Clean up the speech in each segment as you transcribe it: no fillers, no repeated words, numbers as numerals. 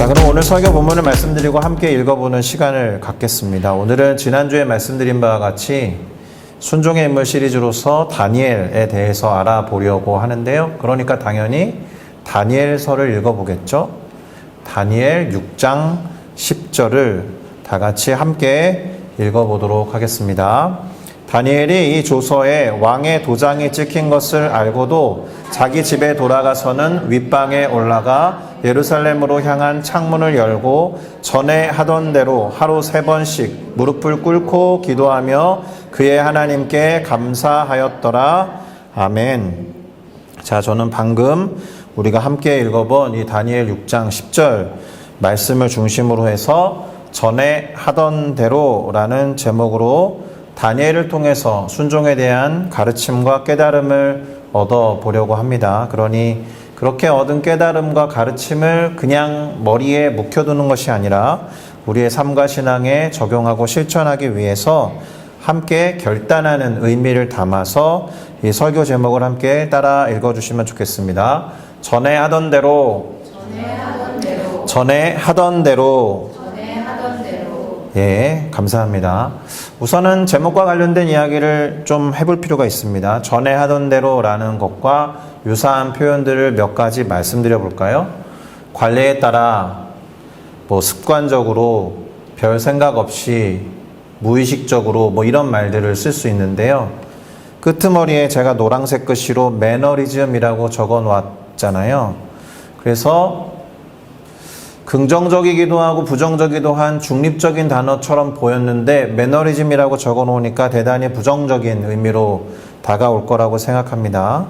자, 그럼 오늘 설교 본문을 말씀드리고 함께 읽어보는 시간을 갖겠습니다. 오늘은 지난주에 말씀드린 바와 같이 순종의 인물 시리즈로서 다니엘에 대해서 알아보려고 하는데요. 그러니까 당연히 다니엘서를 읽어보겠죠. 다니엘 6장 10절을 다 같이 함께 읽어보도록 하겠습니다. 다니엘이 이 조서에 왕의 도장이 찍힌 것을 알고도 자기 집에 돌아가서는 윗방에 올라가 예루살렘으로 향한 창문을 열고 전에 하던 대로 하루 3번씩 무릎을 꿇고 기도하며 그의 하나님께 감사하였더라. 아멘. 자, 저는 방금 우리가 함께 읽어본 이 다니엘 6장 10절 말씀을 중심으로 해서 전에 하던 대로라는 제목으로 다니엘을 통해서 순종에 대한 가르침과 깨달음을 얻어보려고 합니다. 그러니 그렇게 얻은 깨달음과 가르침을 그냥 머리에 묵혀두는 것이 아니라 우리의 삶과 신앙에 적용하고 실천하기 위해서 함께 결단하는 의미를 담아서 이 설교 제목을 함께 따라 읽어주시면 좋겠습니다. 전에 하던 대로. 예, 감사합니다. 우선은 제목과 관련된 이야기를 좀 해볼 필요가 있습니다. 전에 하던 대로라는 것과 유사한 표현들을 몇 가지 말씀드려 볼까요? 관례에 따라 습관적으로 별 생각 없이 무의식적으로 이런 말들을 쓸 수 있는데요. 끄트머리에 제가 노란색 글씨로 매너리즘이라고 적어 놨잖아요. 그래서 긍정적이기도 하고 부정적이기도 한 중립적인 단어처럼 보였는데 매너리즘이라고 적어 놓으니까 대단히 부정적인 의미로 다가올 거라고 생각합니다.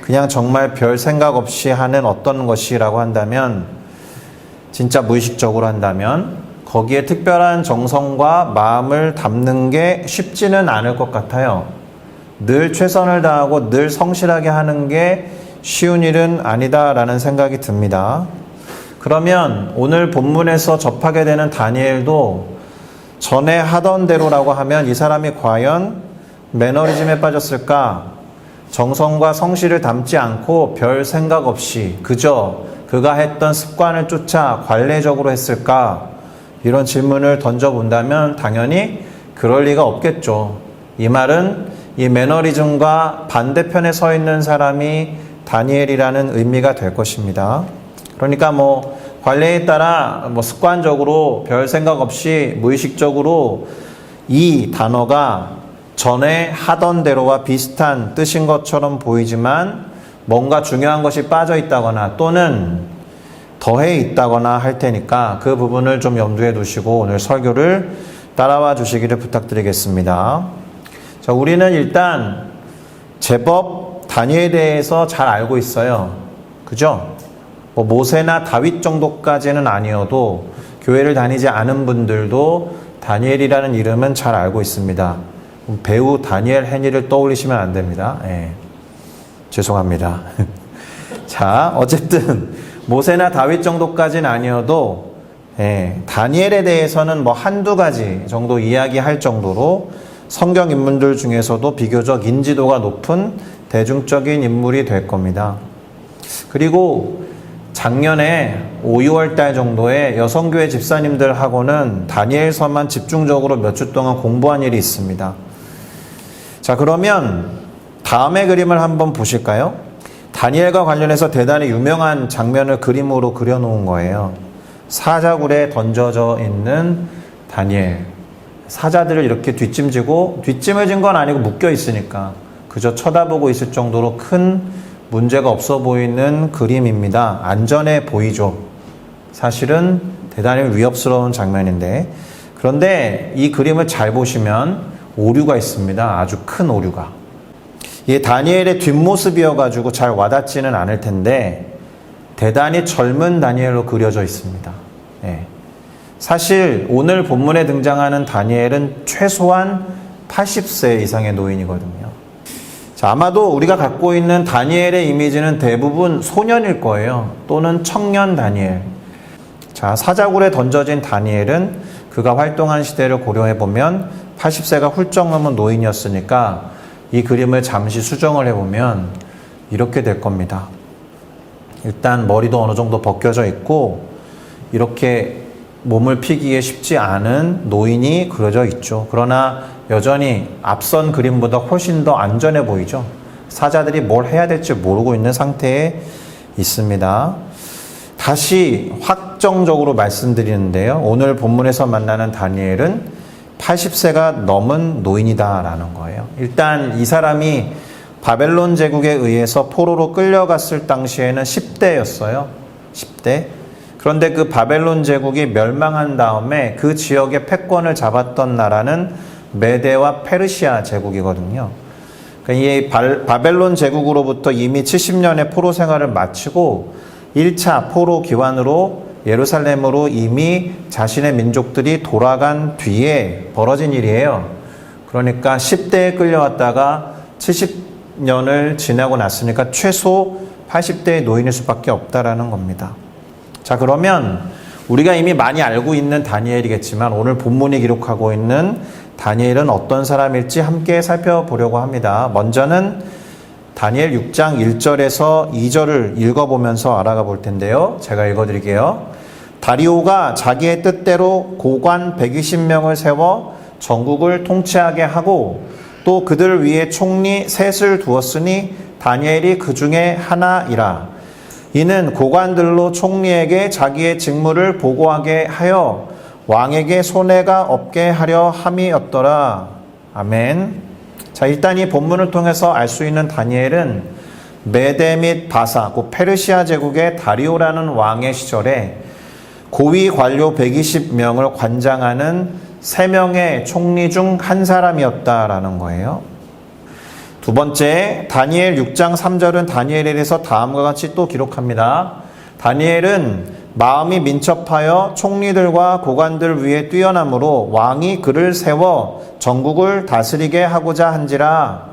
그냥 정말 별 생각 없이 하는 어떤 것이라고 한다면, 진짜 무의식적으로 한다면 거기에 특별한 정성과 마음을 담는 게 쉽지는 않을 것 같아요. 늘 최선을 다하고 늘 성실하게 하는 게 쉬운 일은 아니다라는 생각이 듭니다. 그러면 오늘 본문에서 접하게 되는 다니엘도 전에 하던 대로라고 하면 이 사람이 과연 매너리즘에 빠졌을까? 정성과 성실을 담지 않고 별 생각 없이 그저 그가 했던 습관을 쫓아 관례적으로 했을까? 이런 질문을 던져본다면 당연히 그럴 리가 없겠죠. 이 말은 이 매너리즘과 반대편에 서 있는 사람이 다니엘이라는 의미가 될 것입니다. 그러니까 관례에 따라 습관적으로 별 생각 없이 무의식적으로 이 단어가 전에 하던 대로와 비슷한 뜻인 것처럼 보이지만 뭔가 중요한 것이 빠져 있다거나 또는 더해 있다거나 할 테니까 그 부분을 좀 염두에 두시고 오늘 설교를 따라와 주시기를 부탁드리겠습니다. 자, 우리는 일단 제법 다니엘에 대해서 잘 알고 있어요. 그죠? 모세나 다윗 정도까지는 아니어도 교회를 다니지 않은 분들도 다니엘이라는 이름은 잘 알고 있습니다. 배우 다니엘 헤니를 떠올리시면 안 됩니다. 예, 죄송합니다. 자, 어쨌든 모세나 다윗 정도까지는 아니어도 다니엘에 대해서는 한두 가지 정도 이야기할 정도로 성경 인물들 중에서도 비교적 인지도가 높은 대중적인 인물이 될 겁니다. 그리고 작년에 5, 6월 달 정도에 여성교회 집사님들하고는 다니엘서만 집중적으로 몇 주 동안 공부한 일이 있습니다. 자, 그러면 다음의 그림을 한번 보실까요? 다니엘과 관련해서 대단히 유명한 장면을 그림으로 그려놓은 거예요. 사자굴에 던져져 있는 다니엘. 사자들을 이렇게 뒷짐을 진 건 아니고 묶여 있으니까 그저 쳐다보고 있을 정도로 큰 문제가 없어 보이는 그림입니다. 안전해 보이죠. 사실은 대단히 위협스러운 장면인데, 그런데 이 그림을 잘 보시면 오류가 있습니다. 아주 큰 오류가. 이게 다니엘의 뒷모습이어가지고 잘 와닿지는 않을 텐데 대단히 젊은 다니엘로 그려져 있습니다. 사실 오늘 본문에 등장하는 다니엘은 최소한 80세 이상의 노인이거든요. 자, 아마도 우리가 갖고 있는 다니엘의 이미지는 대부분 소년일 거예요. 또는 청년 다니엘. 자, 사자굴에 던져진 다니엘은 그가 활동한 시대를 고려해보면 80세가 훌쩍 넘은 노인이었으니까 이 그림을 잠시 수정을 해보면 이렇게 될 겁니다. 일단 머리도 어느 정도 벗겨져 있고 이렇게 몸을 피기에 쉽지 않은 노인이 그려져 있죠. 그러나 여전히 앞선 그림보다 훨씬 더 안전해 보이죠. 사자들이 뭘 해야 될지 모르고 있는 상태에 있습니다. 다시 확정적으로 말씀드리는데요. 오늘 본문에서 만나는 다니엘은 80세가 넘은 노인이다라는 거예요. 일단 이 사람이 바벨론 제국에 의해서 포로로 끌려갔을 당시에는 10대였어요. 10대. 그런데 그 바벨론 제국이 멸망한 다음에 그 지역의 패권을 잡았던 나라는 메데와 페르시아 제국이거든요. 그러니까 이 바벨론 제국으로부터 이미 70년의 포로 생활을 마치고 1차 포로 기환으로 예루살렘으로 이미 자신의 민족들이 돌아간 뒤에 벌어진 일이에요. 그러니까 10대에 끌려왔다가 70년을 지나고 났으니까 최소 80대의 노인일 수밖에 없다라는 겁니다. 자, 그러면 우리가 이미 많이 알고 있는 다니엘이겠지만 오늘 본문이 기록하고 있는 다니엘은 어떤 사람일지 함께 살펴보려고 합니다. 먼저는 다니엘 6장 1절에서 2절을 읽어보면서 알아가 볼 텐데요. 제가 읽어드릴게요. 다리오가 자기의 뜻대로 고관 120명을 세워 전국을 통치하게 하고 또 그들 위에 총리 셋을 두었으니 다니엘이 그 중에 하나이라. 이는 고관들로 총리에게 자기의 직무를 보고하게 하여 왕에게 손해가 없게 하려 함이었더라. 아멘. 자, 일단 이 본문을 통해서 알 수 있는 다니엘은 메데 및 바사, 그 페르시아 제국의 다리오라는 왕의 시절에 고위 관료 120명을 관장하는 3명의 총리 중 한 사람이었다라는 거예요. 두 번째, 다니엘 6장 3절은 다니엘에 대해서 다음과 같이 또 기록합니다. 다니엘은 마음이 민첩하여 총리들과 고관들 위에 뛰어남으로 왕이 그를 세워 전국을 다스리게 하고자 한지라.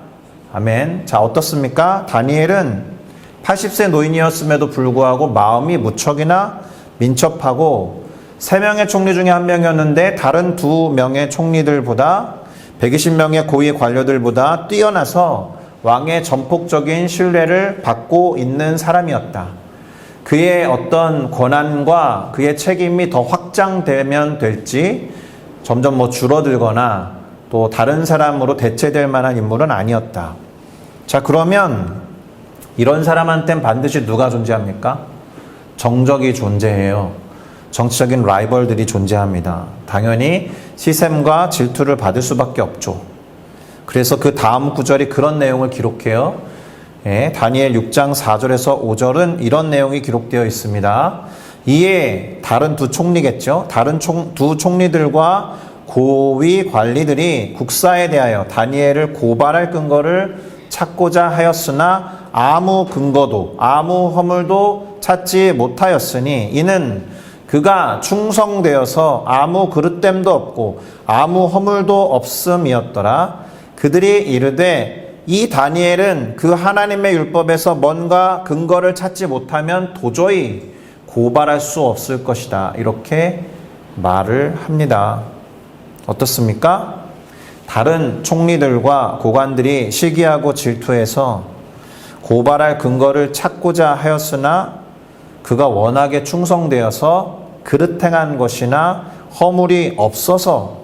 아멘. 자, 어떻습니까? 다니엘은 80세 노인이었음에도 불구하고 마음이 무척이나 민첩하고 3명의 총리 중에 1명이었는데 다른 2명의 총리들보다 120명의 고위 관료들보다 뛰어나서 왕의 전폭적인 신뢰를 받고 있는 사람이었다. 그의 어떤 권한과 그의 책임이 더 확장되면 될지 점점 줄어들거나 또 다른 사람으로 대체될 만한 인물은 아니었다. 자, 그러면 이런 사람한테는 반드시 누가 존재합니까? 정적이 존재해요. 정치적인 라이벌들이 존재합니다. 당연히 시샘과 질투를 받을 수밖에 없죠. 그래서 그 다음 구절이 그런 내용을 기록해요. 예, 다니엘 6장 4절에서 5절은 이런 내용이 기록되어 있습니다. 이에 다른 2 총리겠죠. 다른 2 총리들과 고위 관리들이 국사에 대하여 다니엘을 고발할 근거를 찾고자 하였으나 아무 근거도 아무 허물도 찾지 못하였으니 이는 그가 충성되어서 아무 그릇됨도 없고 아무 허물도 없음이었더라. 그들이 이르되 이 다니엘은 그 하나님의 율법에서 뭔가 근거를 찾지 못하면 도저히 고발할 수 없을 것이다. 이렇게 말을 합니다. 어떻습니까? 다른 총리들과 고관들이 시기하고 질투해서 고발할 근거를 찾고자 하였으나 그가 워낙에 충성되어서 그릇 행한 것이나 허물이 없어서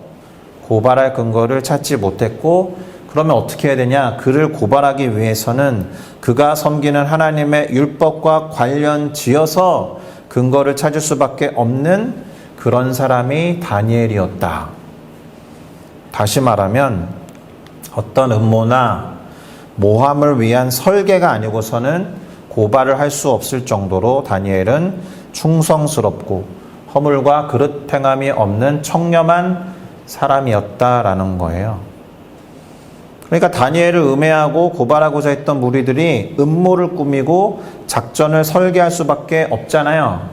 고발할 근거를 찾지 못했고, 그러면 어떻게 해야 되냐? 그를 고발하기 위해서는 그가 섬기는 하나님의 율법과 관련 지어서 근거를 찾을 수밖에 없는 그런 사람이 다니엘이었다. 다시 말하면 어떤 음모나 모함을 위한 설계가 아니고서는 고발을 할 수 없을 정도로 다니엘은 충성스럽고 허물과 그릇 행함이 없는 청렴한 사람이었다라는 거예요. 그러니까 다니엘을 음해하고 고발하고자 했던 무리들이 음모를 꾸미고 작전을 설계할 수밖에 없잖아요.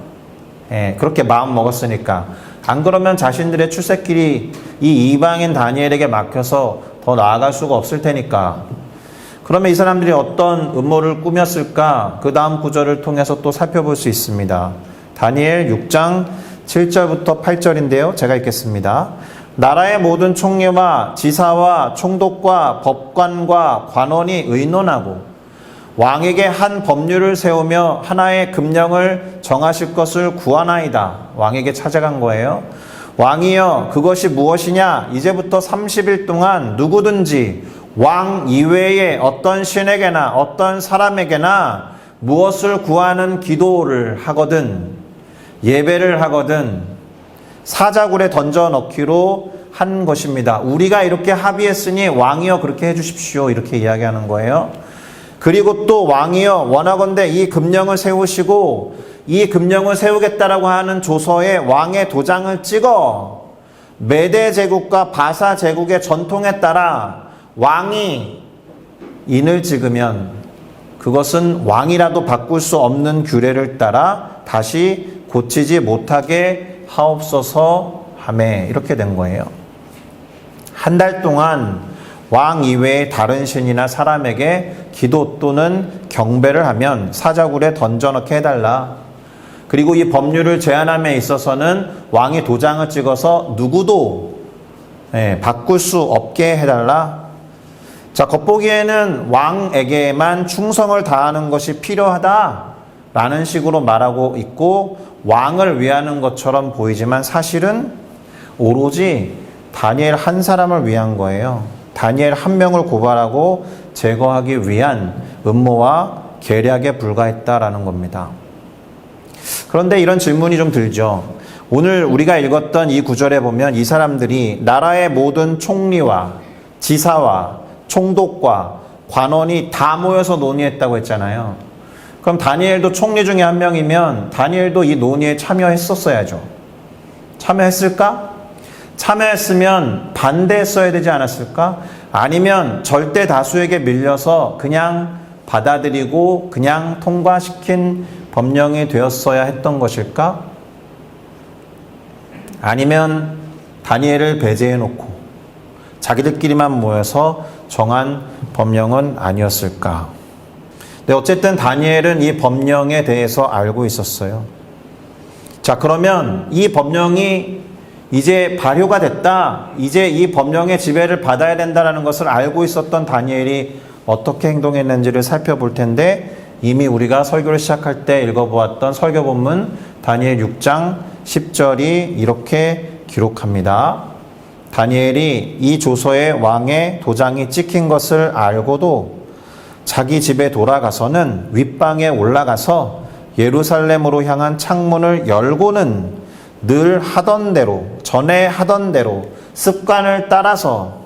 예, 그렇게 마음 먹었으니까. 안 그러면 자신들의 출세길이 이 이방인 다니엘에게 막혀서 더 나아갈 수가 없을 테니까. 그러면 이 사람들이 어떤 음모를 꾸몄을까? 그 다음 구절을 통해서 또 살펴볼 수 있습니다. 다니엘 6장 7절부터 8절인데요. 제가 읽겠습니다. 나라의 모든 총리와 지사와 총독과 법관과 관원이 의논하고 왕에게 한 법률을 세우며 하나의 금령을 정하실 것을 구하나이다. 왕에게 찾아간 거예요. 왕이여, 그것이 무엇이냐? 이제부터 30일 동안 누구든지 왕 이외의 어떤 신에게나 어떤 사람에게나 무엇을 구하는 기도를 하거든, 예배를 하거든 사자굴에 던져 넣기로 한 것입니다. 우리가 이렇게 합의했으니 왕이여 그렇게 해주십시오. 이렇게 이야기하는 거예요. 그리고 또 왕이여, 원하건대 이 금령을 세우시고 이 금령을 세우겠다라고 하는 조서에 왕의 도장을 찍어 메대 제국과 바사 제국의 전통에 따라 왕이 인을 찍으면 그것은 왕이라도 바꿀 수 없는 규례를 따라 다시 고치지 못하게 하옵소서 하매, 이렇게 된 거예요. 한 달 동안 왕 이외의 다른 신이나 사람에게 기도 또는 경배를 하면 사자굴에 던져넣게 해달라. 그리고 이 법률을 제안함에 있어서는 왕이 도장을 찍어서 누구도 바꿀 수 없게 해달라. 자, 겉보기에는 왕에게만 충성을 다하는 것이 필요하다라는 식으로 말하고 있고 왕을 위하는 것처럼 보이지만 사실은 오로지 다니엘 한 사람을 위한 거예요. 다니엘 한 명을 고발하고 제거하기 위한 음모와 계략에 불과했다라는 겁니다. 그런데 이런 질문이 좀 들죠. 오늘 우리가 읽었던 이 구절에 보면 이 사람들이 나라의 모든 총리와 지사와 총독과 관원이 다 모여서 논의했다고 했잖아요. 그럼 다니엘도 총리 중에 한 명이면 다니엘도 이 논의에 참여했었어야죠. 참여했을까? 참여했으면 반대했어야 되지 않았을까? 아니면 절대 다수에게 밀려서 그냥 받아들이고 그냥 통과시킨 법령이 되었어야 했던 것일까? 아니면 다니엘을 배제해놓고 자기들끼리만 모여서 정한 법령은 아니었을까? 근데 어쨌든 다니엘은 이 법령에 대해서 알고 있었어요. 자, 그러면 이 법령이 이제 발효가 됐다, 이제 이 법령의 지배를 받아야 된다는 것을 알고 있었던 다니엘이 어떻게 행동했는지를 살펴볼 텐데, 이미 우리가 설교를 시작할 때 읽어보았던 설교 본문 다니엘 6장 10절이 이렇게 기록합니다. 다니엘이 이 조서에 왕의 도장이 찍힌 것을 알고도 자기 집에 돌아가서는 윗방에 올라가서 예루살렘으로 향한 창문을 열고는 늘 하던 대로, 전에 하던 대로 습관을 따라서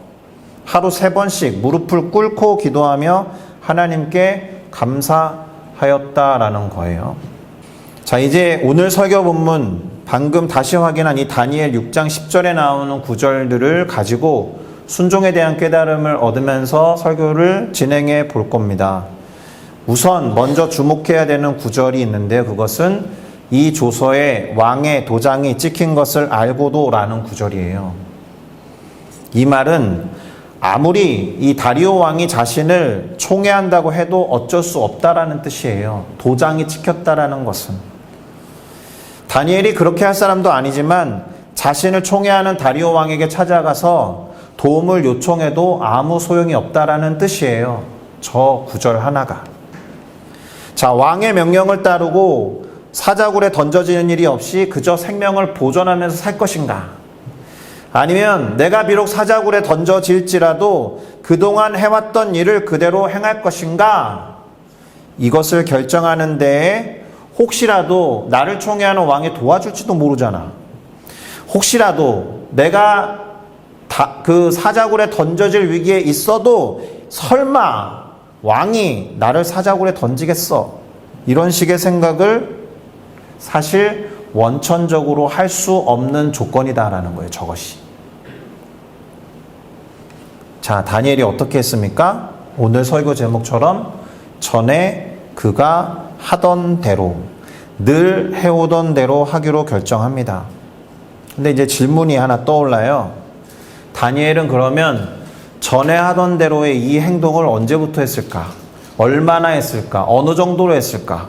하루 3번씩 무릎을 꿇고 기도하며 하나님께 감사하였다라는 거예요. 자, 이제 오늘 설교 본문 방금 다시 확인한 이 다니엘 6장 10절에 나오는 구절들을 가지고 순종에 대한 깨달음을 얻으면서 설교를 진행해 볼 겁니다. 우선 먼저 주목해야 되는 구절이 있는데요. 그것은 이 조서에 왕의 도장이 찍힌 것을 알고도 라는 구절이에요. 이 말은 아무리 이 다리오 왕이 자신을 총애한다고 해도 어쩔 수 없다라는 뜻이에요. 도장이 찍혔다라는 것은. 다니엘이 그렇게 할 사람도 아니지만 자신을 총애하는 다리오 왕에게 찾아가서 도움을 요청해도 아무 소용이 없다라는 뜻이에요. 저 구절 하나가. 자, 왕의 명령을 따르고 사자굴에 던져지는 일이 없이 그저 생명을 보존하면서 살 것인가? 아니면 내가 비록 사자굴에 던져질지라도 그동안 해왔던 일을 그대로 행할 것인가? 이것을 결정하는 데에 혹시라도 나를 총애하는 왕이 도와줄지도 모르잖아. 혹시라도 내가 그 사자굴에 던져질 위기에 있어도 설마 왕이 나를 사자굴에 던지겠어? 이런 식의 생각을 사실 원천적으로 할 수 없는 조건이다라는 거예요. 저것이. 자, 다니엘이 어떻게 했습니까? 오늘 설교 제목처럼 전에 그가 하던 대로, 늘 해오던 대로 하기로 결정합니다. 근데 이제 질문이 하나 떠올라요. 다니엘은 그러면 전에 하던 대로의 이 행동을 언제부터 했을까? 얼마나 했을까? 어느 정도로 했을까?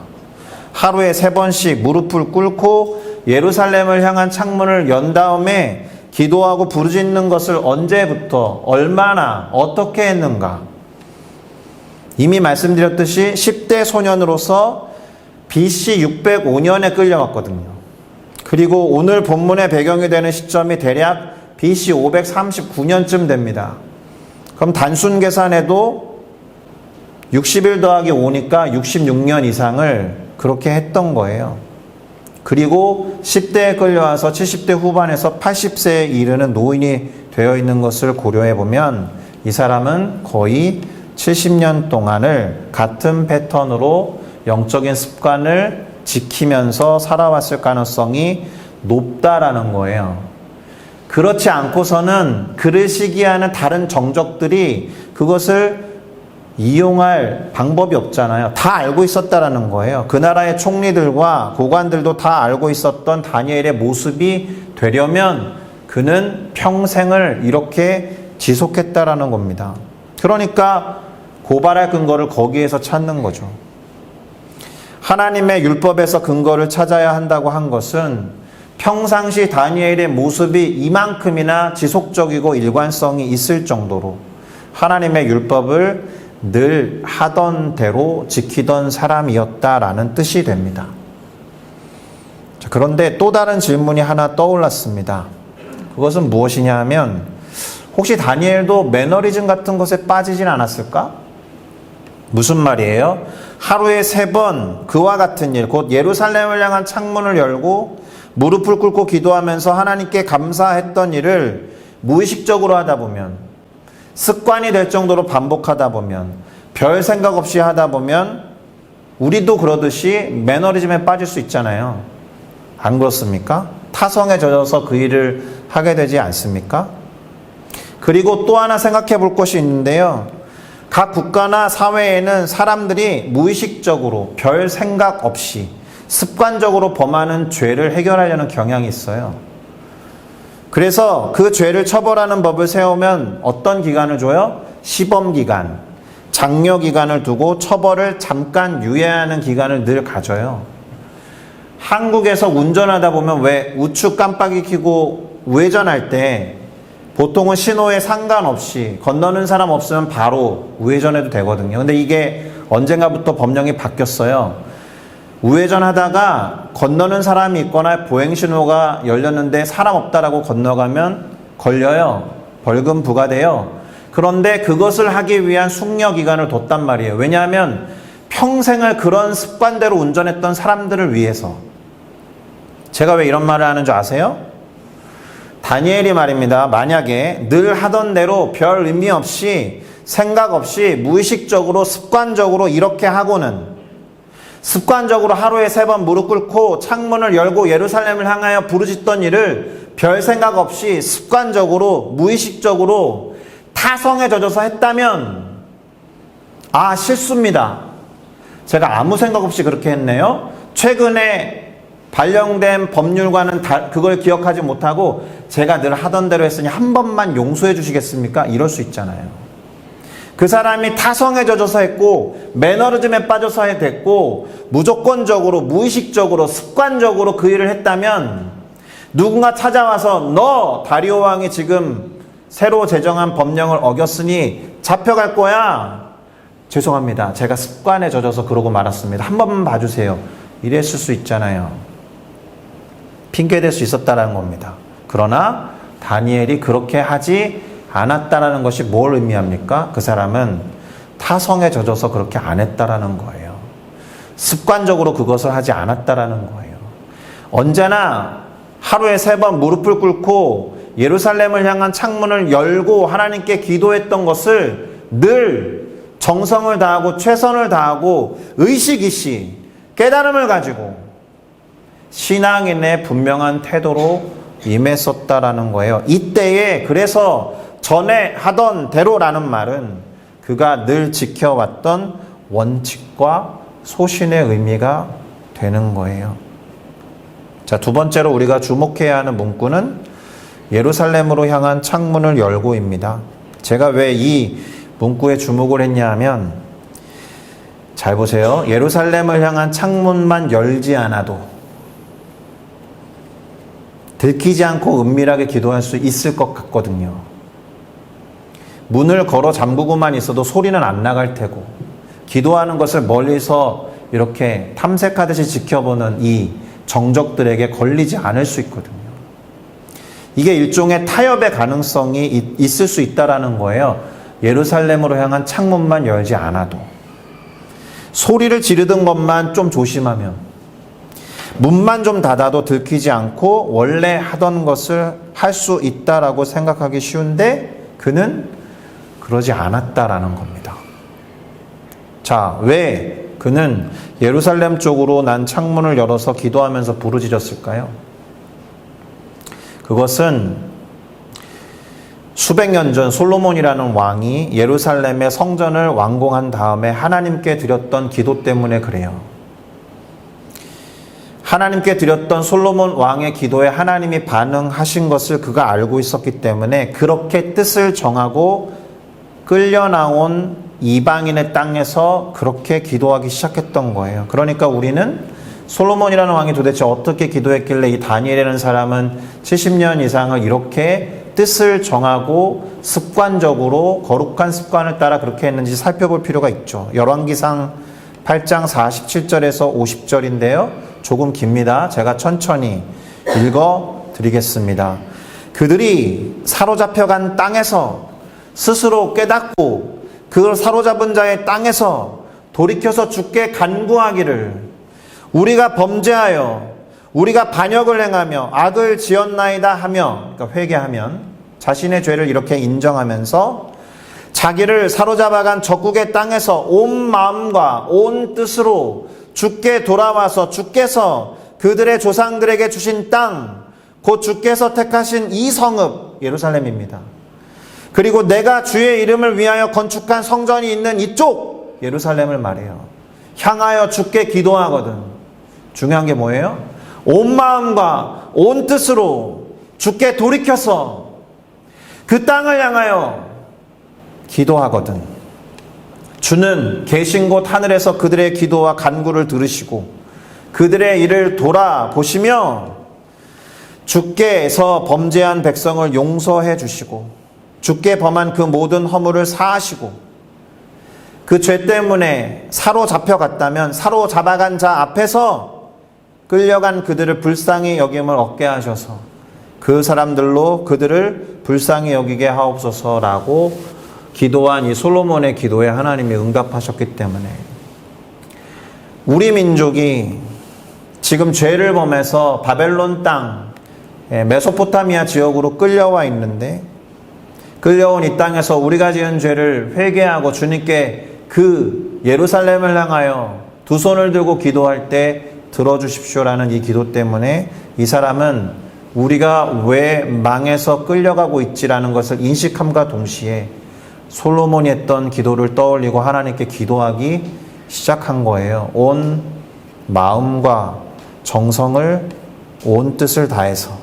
하루에 3번씩 무릎을 꿇고 예루살렘을 향한 창문을 연 다음에 기도하고 부르짖는 것을 언제부터, 얼마나, 어떻게 했는가? 이미 말씀드렸듯이 10대 소년으로서 BC 605년에 끌려갔거든요. 그리고 오늘 본문의 배경이 되는 시점이 대략 BC 539년쯤 됩니다. 그럼 단순 계산해도 60일 더하기 5니까 66년 이상을 그렇게 했던 거예요. 그리고 10대에 끌려와서 70대 후반에서 80세에 이르는 노인이 되어 있는 것을 고려해 보면 이 사람은 거의 70년 동안을 같은 패턴으로 영적인 습관을 지키면서 살아왔을 가능성이 높다라는 거예요. 그렇지 않고서는 그를 시기하는 다른 정적들이 그것을 이용할 방법이 없잖아요. 다 알고 있었다라는 거예요. 그 나라의 총리들과 고관들도 다 알고 있었던 다니엘의 모습이 되려면 그는 평생을 이렇게 지속했다라는 겁니다. 그러니까 고발할 근거를 거기에서 찾는 거죠. 하나님의 율법에서 근거를 찾아야 한다고 한 것은 평상시 다니엘의 모습이 이만큼이나 지속적이고 일관성이 있을 정도로 하나님의 율법을 늘 하던 대로 지키던 사람이었다라는 뜻이 됩니다. 자, 그런데 또 다른 질문이 하나 떠올랐습니다. 그것은 무엇이냐 하면 혹시 다니엘도 매너리즘 같은 것에 빠지진 않았을까? 무슨 말이에요? 하루에 3번 그와 같은 일, 곧 예루살렘을 향한 창문을 열고 무릎을 꿇고 기도하면서 하나님께 감사했던 일을 무의식적으로 하다 보면, 습관이 될 정도로 반복하다 보면, 별 생각 없이 하다 보면 우리도 그러듯이 매너리즘에 빠질 수 있잖아요. 안 그렇습니까? 타성에 젖어서 그 일을 하게 되지 않습니까? 그리고 또 하나 생각해 볼 것이 있는데요. 각 국가나 사회에는 사람들이 무의식적으로 별 생각 없이 습관적으로 범하는 죄를 해결하려는 경향이 있어요. 그래서 그 죄를 처벌하는 법을 세우면 어떤 기간을 줘요? 시범기간, 장려기간을 두고 처벌을 잠깐 유예하는 기간을 늘 가져요. 한국에서 운전하다 보면 왜 우측 깜빡이 켜고 우회전할 때 보통은 신호에 상관없이 건너는 사람 없으면 바로 우회전해도 되거든요. 근데 이게 언젠가부터 법령이 바뀌었어요. 우회전하다가 건너는 사람이 있거나 보행신호가 열렸는데 사람 없다라고 건너가면 걸려요. 벌금 부과돼요. 그런데 그것을 하기 위한 숙려기간을 뒀단 말이에요. 왜냐하면 평생을 그런 습관대로 운전했던 사람들을 위해서. 제가 왜 이런 말을 하는 줄 아세요? 다니엘이 말입니다. 만약에 늘 하던 대로 별 의미 없이 생각 없이 무의식적으로 습관적으로 이렇게 하고는 습관적으로 하루에 3번 무릎 꿇고 창문을 열고 예루살렘을 향하여 부르짖던 일을 별 생각 없이 습관적으로 무의식적으로 타성에 젖어서 했다면 실수입니다. 제가 아무 생각 없이 그렇게 했네요. 최근에 발령된 법률과는 그걸 기억하지 못하고 제가 늘 하던 대로 했으니 한 번만 용서해 주시겠습니까? 이럴 수 있잖아요. 그 사람이 타성에 젖어서 했고 매너리즘에 빠져서 했고 무조건적으로 무의식적으로 습관적으로 그 일을 했다면 누군가 찾아와서 너 다리오 왕이 지금 새로 제정한 법령을 어겼으니 잡혀갈 거야. 죄송합니다. 제가 습관에 젖어서 그러고 말았습니다. 한 번만 봐주세요. 이랬을 수 있잖아요. 핑계댈 수 있었다는 겁니다. 그러나 다니엘이 그렇게 하지 않았다라는 것이 뭘 의미합니까? 그 사람은 타성에 젖어서 그렇게 안 했다라는 거예요. 습관적으로 그것을 하지 않았다라는 거예요. 언제나 하루에 3번 무릎을 꿇고 예루살렘을 향한 창문을 열고 하나님께 기도했던 것을 늘 정성을 다하고 최선을 다하고 의식이시 깨달음을 가지고 신앙인의 분명한 태도로 임했었다라는 거예요. 이때에 그래서 전에 하던 대로라는 말은 그가 늘 지켜왔던 원칙과 소신의 의미가 되는 거예요. 자, 두 번째로 우리가 주목해야 하는 문구는 예루살렘으로 향한 창문을 열고입니다. 제가 왜 이 문구에 주목을 했냐 하면 잘 보세요. 예루살렘을 향한 창문만 열지 않아도 들키지 않고 은밀하게 기도할 수 있을 것 같거든요. 문을 걸어 잠그고만 있어도 소리는 안 나갈 테고 기도하는 것을 멀리서 이렇게 탐색하듯이 지켜보는 이 정적들에게 걸리지 않을 수 있거든요. 이게 일종의 타협의 가능성이 있을 수 있다라는 거예요. 예루살렘으로 향한 창문만 열지 않아도. 소리를 지르던 것만 좀 조심하면, 문만 좀 닫아도 들키지 않고 원래 하던 것을 할 수 있다라고 생각하기 쉬운데 그는 그러지 않았다라는 겁니다. 자, 왜 그는 예루살렘 쪽으로 난 창문을 열어서 기도하면서 부르짖었을까요? 그것은 수백 년 전 솔로몬이라는 왕이 예루살렘의 성전을 완공한 다음에 하나님께 드렸던 기도 때문에 그래요. 하나님께 드렸던 솔로몬 왕의 기도에 하나님이 반응하신 것을 그가 알고 있었기 때문에 그렇게 뜻을 정하고 끌려 나온 이방인의 땅에서 그렇게 기도하기 시작했던 거예요. 그러니까 우리는 솔로몬이라는 왕이 도대체 어떻게 기도했길래 이 다니엘이라는 사람은 70년 이상을 이렇게 뜻을 정하고 습관적으로 거룩한 습관을 따라 그렇게 했는지 살펴볼 필요가 있죠. 열왕기상 8장 47절에서 50절인데요. 조금 깁니다. 제가 천천히 읽어 드리겠습니다. 그들이 사로잡혀간 땅에서 스스로 깨닫고 그걸 사로잡은 자의 땅에서 돌이켜서 주께 간구하기를 우리가 범죄하여 우리가 반역을 행하며 악을 지었나이다 하며, 그러니까 회개하면 자신의 죄를 이렇게 인정하면서 자기를 사로잡아간 적국의 땅에서 온 마음과 온 뜻으로 주께 돌아와서 주께서 그들의 조상들에게 주신 땅, 곧 주께서 택하신 이 성읍 예루살렘입니다. 그리고 내가 주의 이름을 위하여 건축한 성전이 있는 이쪽 예루살렘을 말해요. 향하여 주께 기도하거든. 중요한 게 뭐예요? 온 마음과 온 뜻으로 주께 돌이켜서 그 땅을 향하여 기도하거든. 주는 계신 곳 하늘에서 그들의 기도와 간구를 들으시고 그들의 일을 돌아보시며 주께서 범죄한 백성을 용서해 주시고 주께 범한 그 모든 허물을 사하시고 그 죄 때문에 사로잡혀갔다면 사로잡아간 자 앞에서 끌려간 그들을 불쌍히 여김을 얻게 하셔서 그 사람들로 그들을 불쌍히 여기게 하옵소서라고 기도한 이 솔로몬의 기도에 하나님이 응답하셨기 때문에 우리 민족이 지금 죄를 범해서 바벨론 땅, 메소포타미아 지역으로 끌려와 있는데 끌려온 이 땅에서 우리가 지은 죄를 회개하고 주님께 그 예루살렘을 향하여 두 손을 들고 기도할 때 들어주십시오라는 이 기도 때문에 이 사람은 우리가 왜 망해서 끌려가고 있지라는 것을 인식함과 동시에 솔로몬이 했던 기도를 떠올리고 하나님께 기도하기 시작한 거예요. 온 마음과 정성을 온 뜻을 다해서.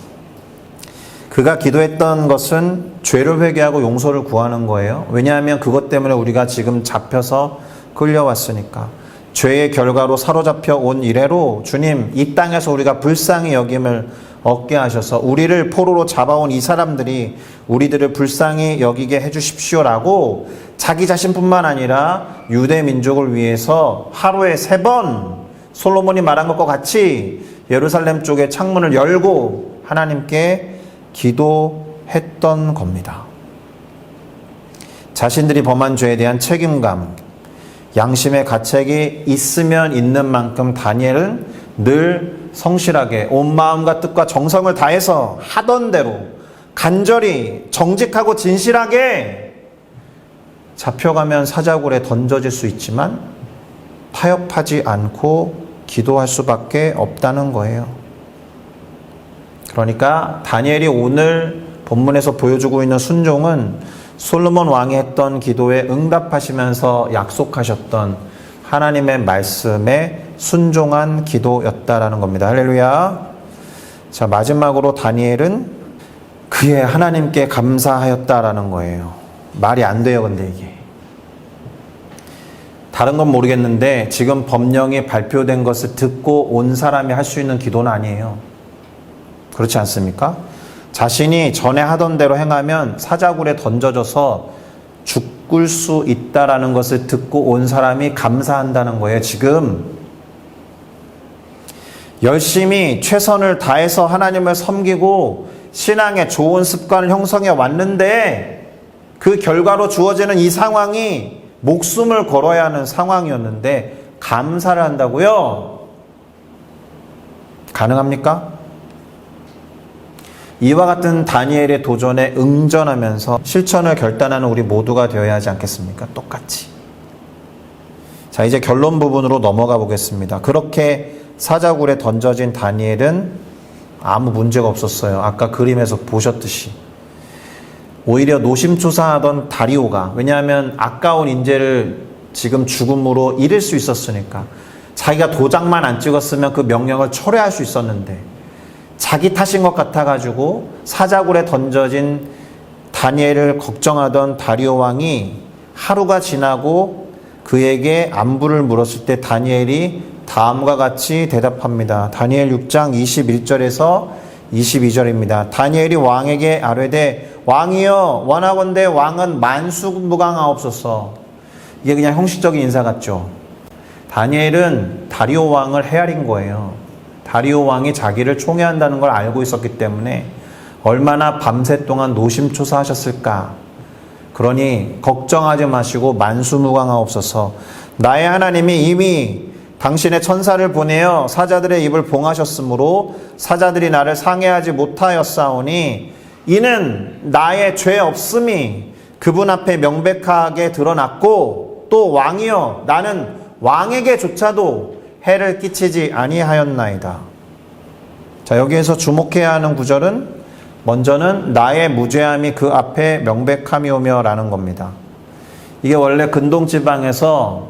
그가 기도했던 것은 죄를 회개하고 용서를 구하는 거예요. 왜냐하면 그것 때문에 우리가 지금 잡혀서 끌려왔으니까. 죄의 결과로 사로잡혀 온 이래로 주님 이 땅에서 우리가 불쌍히 여김을 얻게 하셔서 우리를 포로로 잡아온 이 사람들이 우리들을 불쌍히 여기게 해주십시오라고 자기 자신뿐만 아니라 유대 민족을 위해서 하루에 3번 솔로몬이 말한 것과 같이 예루살렘 쪽에 창문을 열고 하나님께 기도했던 겁니다. 자신들이 범한 죄에 대한 책임감, 양심의 가책이 있으면 있는 만큼 다니엘은 늘 성실하게 온 마음과 뜻과 정성을 다해서 하던 대로 간절히 정직하고 진실하게 잡혀가면 사자굴에 던져질 수 있지만 타협하지 않고 기도할 수밖에 없다는 거예요. 그러니까 다니엘이 오늘 본문에서 보여주고 있는 순종은 솔로몬 왕이 했던 기도에 응답하시면서 약속하셨던 하나님의 말씀에 순종한 기도였다라는 겁니다. 할렐루야. 자, 마지막으로 다니엘은 그의 하나님께 감사하였다라는 거예요. 말이 안 돼요, 근데 이게. 다른 건 모르겠는데 지금 법령이 발표된 것을 듣고 온 사람이 할 수 있는 기도는 아니에요. 그렇지 않습니까? 자신이 전에 하던 대로 행하면 사자굴에 던져져서 죽고 바꿀 수 있다라는 것을 듣고 온 사람이 감사한다는 거예요. 지금 열심히 최선을 다해서 하나님을 섬기고 신앙의 좋은 습관을 형성해 왔는데 그 결과로 주어지는 이 상황이 목숨을 걸어야 하는 상황이었는데 감사를 한다고요? 가능합니까? 이와 같은 다니엘의 도전에 응전하면서 실천을 결단하는 우리 모두가 되어야 하지 않겠습니까? 똑같이. 자, 이제 결론 부분으로 넘어가 보겠습니다. 그렇게 사자굴에 던져진 다니엘은 아무 문제가 없었어요. 아까 그림에서 보셨듯이. 오히려 노심초사하던 다리오가, 왜냐하면 아까운 인재를 지금 죽음으로 잃을 수 있었으니까, 자기가 도장만 안 찍었으면 그 명령을 철회할 수 있었는데 자기 탓인 것 같아가지고 사자굴에 던져진 다니엘을 걱정하던 다리오 왕이 하루가 지나고 그에게 안부를 물었을 때 다니엘이 다음과 같이 대답합니다. 다니엘 6장 21절에서 22절입니다. 다니엘이 왕에게 아뢰되 왕이여 원하건대 왕은 만수무강하옵소서. 이게 그냥 형식적인 인사 같죠. 다니엘은 다리오 왕을 헤아린 거예요. 다리오 왕이 자기를 총애한다는 걸 알고 있었기 때문에 얼마나 밤새 동안 노심초사하셨을까. 그러니 걱정하지 마시고 만수무강하옵소서. 나의 하나님이 이미 당신의 천사를 보내어 사자들의 입을 봉하셨으므로 사자들이 나를 상해하지 못하였사오니 이는 나의 죄 없음이 그분 앞에 명백하게 드러났고 또 왕이여 나는 왕에게조차도 해를 끼치지 아니하였나이다. 자, 여기에서 주목해야 하는 구절은 먼저는 나의 무죄함이 그 앞에 명백함이오며 라는 겁니다. 이게 원래 근동지방에서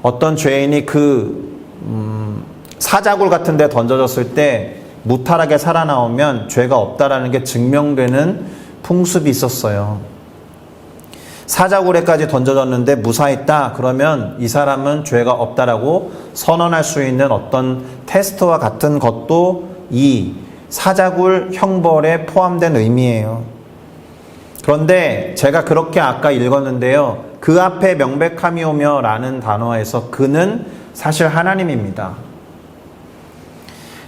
어떤 죄인이 사자굴 같은 데 던져졌을 때 무탈하게 살아나오면 죄가 없다라는 게 증명되는 풍습이 있었어요. 사자굴에까지 던져졌는데 무사했다 그러면 이 사람은 죄가 없다라고 선언할 수 있는 어떤 테스트와 같은 것도 이 사자굴 형벌에 포함된 의미예요. 그런데 제가 그렇게 아까 읽었는데요, 그 앞에 명백함이오며 라는 단어에서 그는 사실 하나님입니다.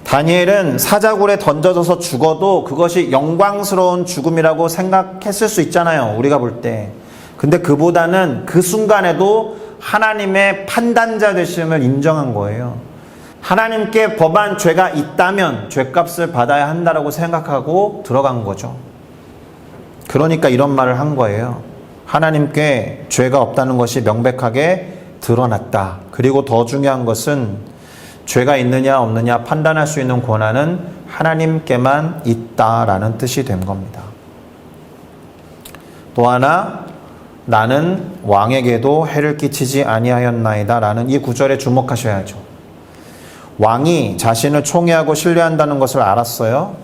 다니엘은 사자굴에 던져져서 죽어도 그것이 영광스러운 죽음이라고 생각했을 수 있잖아요, 우리가 볼 때. 근데 그보다는 그 순간에도 하나님의 판단자 되심을 인정한 거예요. 하나님께 법한 죄가 있다면 죄값을 받아야 한다라고 생각하고 들어간 거죠. 그러니까 이런 말을 한 거예요. 하나님께 죄가 없다는 것이 명백하게 드러났다. 그리고 더 중요한 것은 죄가 있느냐 없느냐 판단할 수 있는 권한은 하나님께만 있다라는 뜻이 된 겁니다. 또 하나, 나는 왕에게도 해를 끼치지 아니하였나이다 라는 이 구절에 주목하셔야죠. 왕이 자신을 총애하고 신뢰한다는 것을 알았어요.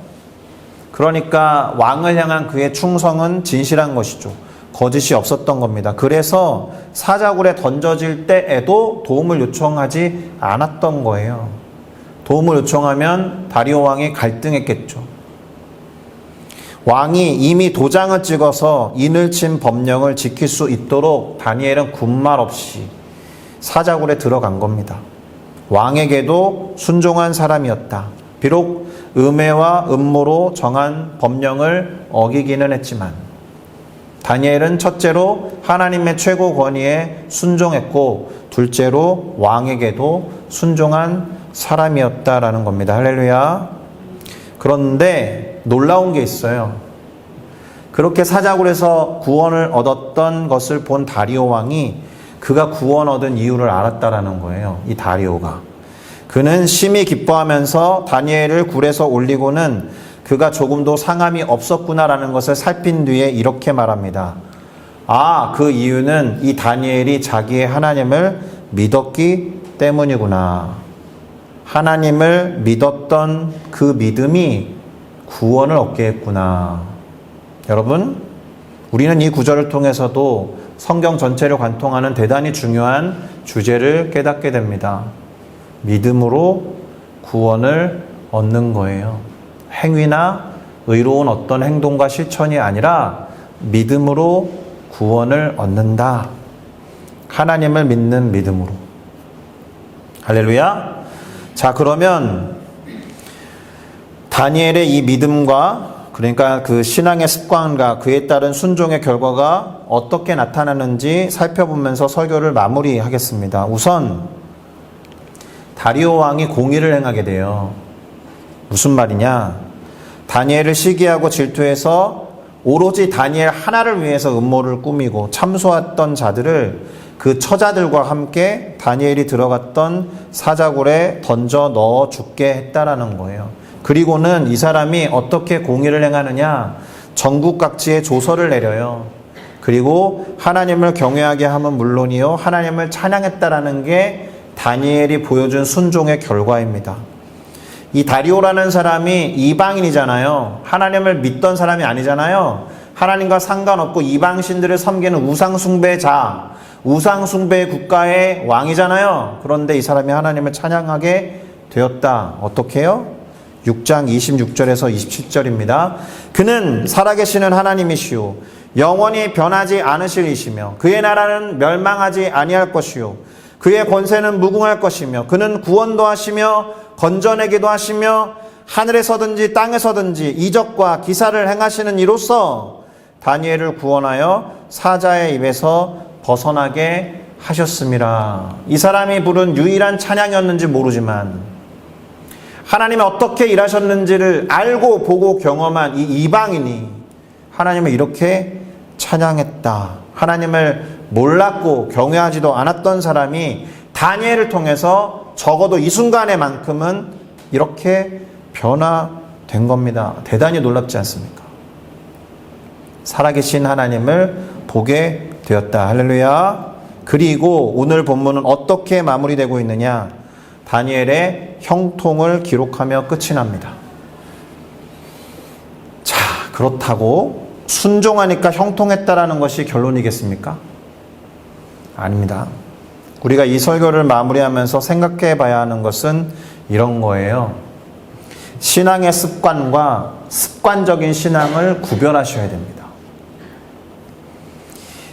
그러니까 왕을 향한 그의 충성은 진실한 것이죠. 거짓이 없었던 겁니다. 그래서 사자굴에 던져질 때에도 도움을 요청하지 않았던 거예요. 도움을 요청하면 다리오 왕이 갈등했겠죠. 왕이 이미 도장을 찍어서 인을 친 법령을 지킬 수 있도록 다니엘은 군말 없이 사자굴에 들어간 겁니다. 왕에게도 순종한 사람이었다. 비록 음해와 음모로 정한 법령을 어기기는 했지만 다니엘은 첫째로 하나님의 최고 권위에 순종했고 둘째로 왕에게도 순종한 사람이었다라는 겁니다. 할렐루야. 그런데 놀라운 게 있어요. 그렇게 사자굴에서 구원을 얻었던 것을 본 다리오 왕이 그가 구원 얻은 이유를 알았다라는 거예요. 이 다리오가. 그는 심히 기뻐하면서 다니엘을 굴에서 올리고는 그가 조금도 상함이 없었구나라는 것을 살핀 뒤에 이렇게 말합니다. 아, 그 이유는 이 다니엘이 자기의 하나님을 믿었기 때문이구나. 하나님을 믿었던 그 믿음이 구원을 얻게 했구나. 여러분, 우리는 이 구절을 통해서도 성경 전체를 관통하는 대단히 중요한 주제를 깨닫게 됩니다. 믿음으로 구원을 얻는 거예요. 행위나 의로운 어떤 행동과 실천이 아니라 믿음으로 구원을 얻는다. 하나님을 믿는 믿음으로. 할렐루야. 자, 그러면 다니엘의 이 믿음과, 그러니까 그 신앙의 습관과 그에 따른 순종의 결과가 어떻게 나타나는지 살펴보면서 설교를 마무리하겠습니다. 우선 다리오 왕이 공의를 행하게 돼요. 무슨 말이냐? 다니엘을 시기하고 질투해서 오로지 다니엘 하나를 위해서 음모를 꾸미고 참소했던 자들을 그 처자들과 함께 다니엘이 들어갔던 사자굴에 던져 넣어 죽게 했다라는 거예요. 그리고는 이 사람이 어떻게 공의를 행하느냐? 전국 각지에 조서를 내려요. 그리고 하나님을 경외하게 하면 물론이요, 하나님을 찬양했다라는 게 다니엘이 보여준 순종의 결과입니다. 이 다리오라는 사람이 이방인이잖아요. 하나님을 믿던 사람이 아니잖아요. 하나님과 상관없고 이방신들을 섬기는 우상숭배자, 우상숭배 국가의 왕이잖아요. 그런데 이 사람이 하나님을 찬양하게 되었다. 어떻게 해요? 6장 26절에서 27절입니다. 그는 살아계시는 하나님이시오, 영원히 변하지 않으실 이시며 그의 나라는 멸망하지 아니할 것이요 그의 권세는 무궁할 것이며 그는 구원도 하시며 건져내기도 하시며 하늘에서든지 땅에서든지 이적과 기사를 행하시는 이로써 다니엘을 구원하여 사자의 입에서 벗어나게 하셨음이라. 이 사람이 부른 유일한 찬양이었는지 모르지만 하나님이 어떻게 일하셨는지를 알고 보고 경험한 이 이방인이 하나님을 이렇게 찬양했다. 하나님을 몰랐고 경외하지도 않았던 사람이 다니엘을 통해서 적어도 이 순간에만큼은 이렇게 변화된 겁니다. 대단히 놀랍지 않습니까? 살아계신 하나님을 보게 되었다. 할렐루야. 그리고 오늘 본문은 어떻게 마무리되고 있느냐? 다니엘의 형통을 기록하며 끝이 납니다. 자, 그렇다고 순종하니까 형통했다라는 것이 결론이겠습니까? 아닙니다. 우리가 이 설교를 마무리하면서 생각해 봐야 하는 것은 이런 거예요. 신앙의 습관과 습관적인 신앙을 구별하셔야 됩니다.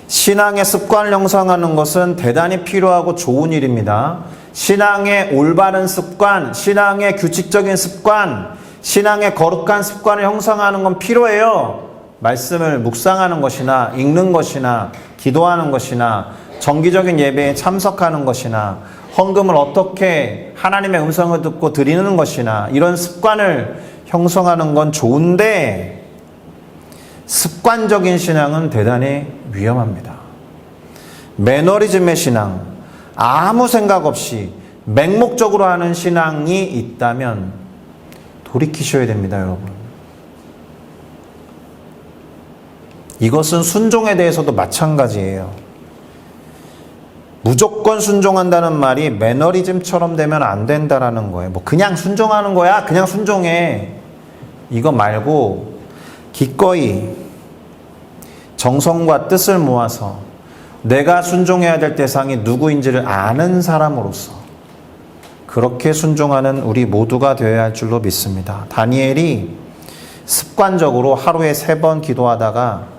신앙의 습관을 형성하는 것은 대단히 필요하고 좋은 일입니다. 신앙의 올바른 습관, 신앙의 규칙적인 습관, 신앙의 거룩한 습관을 형성하는 건 필요해요. 말씀을 묵상하는 것이나 읽는 것이나 기도하는 것이나 정기적인 예배에 참석하는 것이나 헌금을 어떻게 하나님의 음성을 듣고 드리는 것이나 이런 습관을 형성하는 건 좋은데 습관적인 신앙은 대단히 위험합니다. 매너리즘의 신앙, 아무 생각 없이 맹목적으로 하는 신앙이 있다면 돌이키셔야 됩니다, 여러분. 이것은 순종에 대해서도 마찬가지예요. 무조건 순종한다는 말이 매너리즘처럼 되면 안 된다라는 거예요. 뭐 그냥 순종하는 거야, 그냥 순종해. 이거 말고 기꺼이 정성과 뜻을 모아서 내가 순종해야 될 대상이 누구인지를 아는 사람으로서 그렇게 순종하는 우리 모두가 되어야 할 줄로 믿습니다. 다니엘이 습관적으로 하루에 3번 기도하다가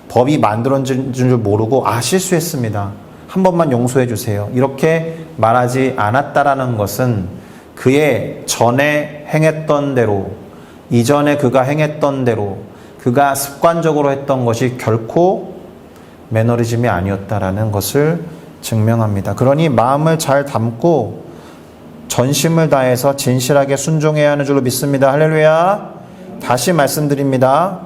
법이 만들어진 줄 모르고 실수했습니다, 한 번만 용서해 주세요, 이렇게 말하지 않았다라는 것은 그의 전에 행했던 대로, 이전에 그가 행했던 대로 그가 습관적으로 했던 것이 결코 매너리즘이 아니었다라는 것을 증명합니다. 그러니 마음을 잘 담고 전심을 다해서 진실하게 순종해야 하는 줄로 믿습니다. 할렐루야. 다시 말씀드립니다.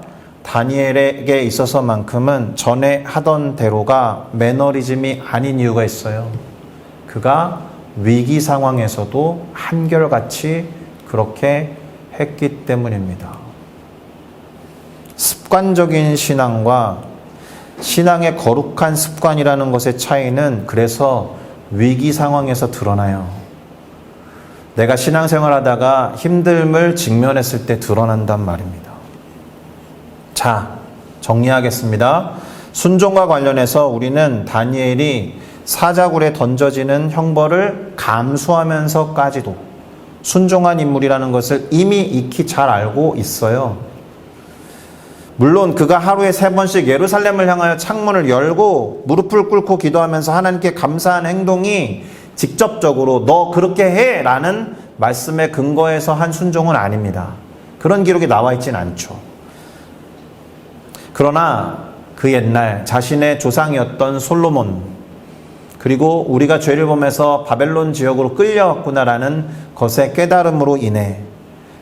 다니엘에게 있어서만큼은 전에 하던 대로가 매너리즘이 아닌 이유가 있어요. 그가 위기 상황에서도 한결같이 그렇게 했기 때문입니다. 습관적인 신앙과 신앙의 거룩한 습관이라는 것의 차이는 그래서 위기 상황에서 드러나요. 내가 신앙생활 하다가 힘듦을 직면했을 때 드러난단 말입니다. 자, 정리하겠습니다. 순종과 관련해서 우리는 다니엘이 사자굴에 던져지는 형벌을 감수하면서까지도 순종한 인물이라는 것을 이미 익히 잘 알고 있어요. 물론 그가 하루에 3번씩 예루살렘을 향하여 창문을 열고 무릎을 꿇고 기도하면서 하나님께 감사한 행동이 직접적으로 너 그렇게 해 라는 말씀에 근거해서 한 순종은 아닙니다. 그런 기록이 나와 있지는 않죠. 그러나 그 옛날 자신의 조상이었던 솔로몬, 그리고 우리가 죄를 범해서 바벨론 지역으로 끌려왔구나라는 것의 깨달음으로 인해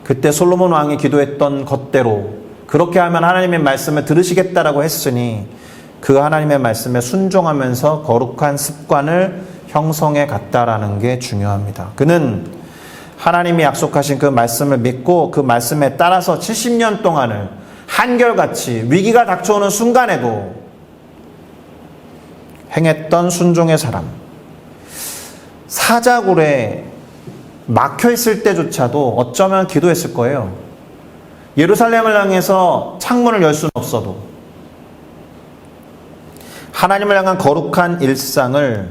그때 솔로몬 왕이 기도했던 것대로 그렇게 하면 하나님의 말씀을 들으시겠다라고 했으니 그 하나님의 말씀에 순종하면서 거룩한 습관을 형성해 갔다라는 게 중요합니다. 그는 하나님이 약속하신 그 말씀을 믿고 그 말씀에 따라서 70년 동안을 한결같이 위기가 닥쳐오는 순간에도 행했던 순종의 사람. 사자굴에 막혀있을 때조차도 어쩌면 기도했을 거예요. 예루살렘을 향해서 창문을 열 수는 없어도 하나님을 향한 거룩한 일상을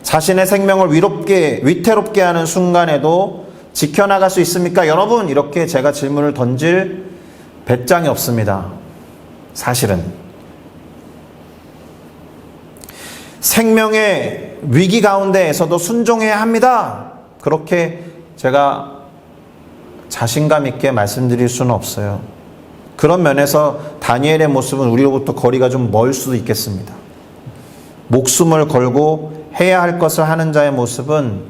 자신의 생명을 위태롭게 하는 순간에도 지켜나갈 수 있습니까? 여러분, 이렇게 제가 질문을 던질 배짱이 없습니다. 사실은 생명의 위기 가운데에서도 순종해야 합니다. 그렇게 제가 자신감 있게 말씀드릴 수는 없어요. 그런 면에서 다니엘의 모습은 우리로부터 거리가 좀 멀 수도 있겠습니다. 목숨을 걸고 해야 할 것을 하는 자의 모습은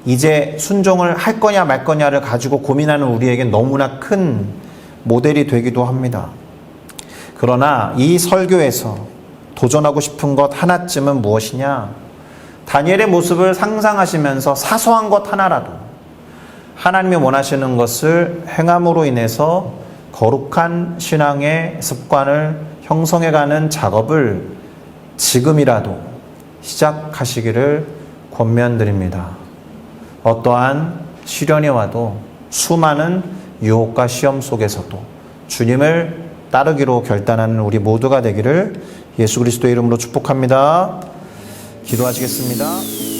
이제 순종을 할 거냐 말 거냐를 가지고 고민하는 우리에게 너무나 큰 모델이 되기도 합니다. 그러나 이 설교에서 도전하고 싶은 것 하나쯤은 무엇이냐? 다니엘의 모습을 상상하시면서 사소한 것 하나라도 하나님이 원하시는 것을 행함으로 인해서 거룩한 신앙의 습관을 형성해가는 작업을 지금이라도 시작하시기를 권면드립니다. 어떠한 시련이 와도 수많은 유혹과 시험 속에서도 주님을 따르기로 결단하는 우리 모두가 되기를 예수 그리스도의 이름으로 축복합니다. 기도하시겠습니다.